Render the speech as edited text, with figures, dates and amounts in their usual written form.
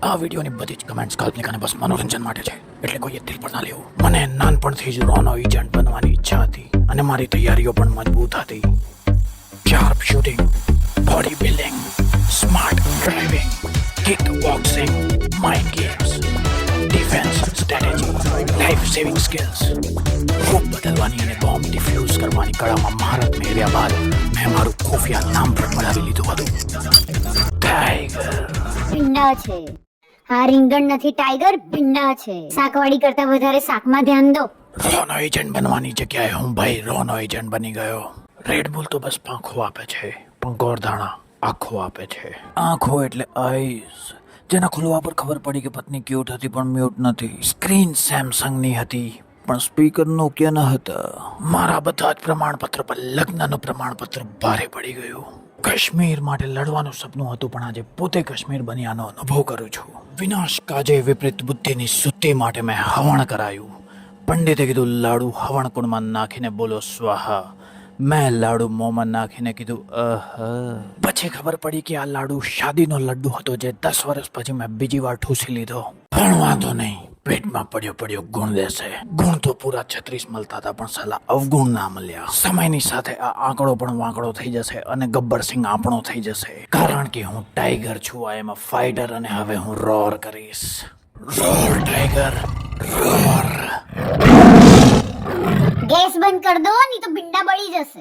આ વિડીયોની બધી જ કમેન્ટ્સ કાલ્પનિક અને બસ મનોરંજન માટે છે, એટલે કોઈએ દિલ પર ના લેવું. મને નાનપણથી જ રોનો એજન્ટ બનવાની ઈચ્છા હતી અને મારી તૈયારીઓ પણ મજબૂત હતી. Sharp shooting, body building, smart driving, kick boxing, mind games, defence strategy, life saving skills, રૂપ બદલવાની અને બોમ્બ ડિફ્યુઝ કરવાની કળામાં મહારત મેળવ્યા બાદ મેં મારું ખુફિયા નામ પણ બનાવી લીધું હતું, ટાઈગર. ભીંડા છે. હા, રીંગણ નથી ટાઈગર, ભીંડા છે. શાકવાડી કરતા વધારે શાકમાં ધ્યાન દો. રોનો એજન્ટ બનવાની જગ્યાએ હું ભાઈ રોનો એજન્ટ બની ગયો. રેડ બુલ તો બસ પાંખો આપે છે, પણ ગોરધાણા આંખો આપે છે. આંખો એટલે આઈઝ, જેના ખુલવા પર ખબર પડી કે પત્ની ક્યુટ હતી પણ મ્યુટ નથી. સ્ક્રીન સેમસંગની હતી પણ સ્પીકર નોકિયાના હતા. મારા બધા જ પ્રમાણપત્ર પર લગ્નનું પ્રમાણપત્ર ભારે પડી ગયું. કાશ્મીર માટે લડવાનું સપનું હતું, પણ આજે પોતે કાશ્મીર બન્યાનો અનુભવ કરું છું. વિનાશ કાજે વિપરીત બુદ્ધિની શુદ્ધિ માટે મેં હવન કરાયું. પંડિતે કીધું લાડુ હવણ કુંડમાં નાખીને બોલો સ્વાહા. મેં લાડુ મોંમાં નાખીને કીધું પછી ખબર પડી કે આ લાડુ શાદીનો લડ્ડુ હતો, જે 10 વર્ષ પછી મેં બીજી વાર ઠૂસી લીધો. પણ વાંધો નહીં, પેટમાં પડ્યો ગુણ દેશે. ગુણ તો પૂરા 36 મળતા હતા, પણ સાલા અવગુણ ના મળ્યા. સમયની સાથે આ આંકડો પણ વાંકડો થઈ જશે અને ગબ્બરસિંહ આપણો થઈ જશે, કારણ કે હું ટાઈગર છું. આઈ એમ અ ફાઇટર અને હવે હું રોર કરીશ. Roar tiger, roar. ગેસ બંધ કર દો, નહીં તો ભીંડા બળી જશે.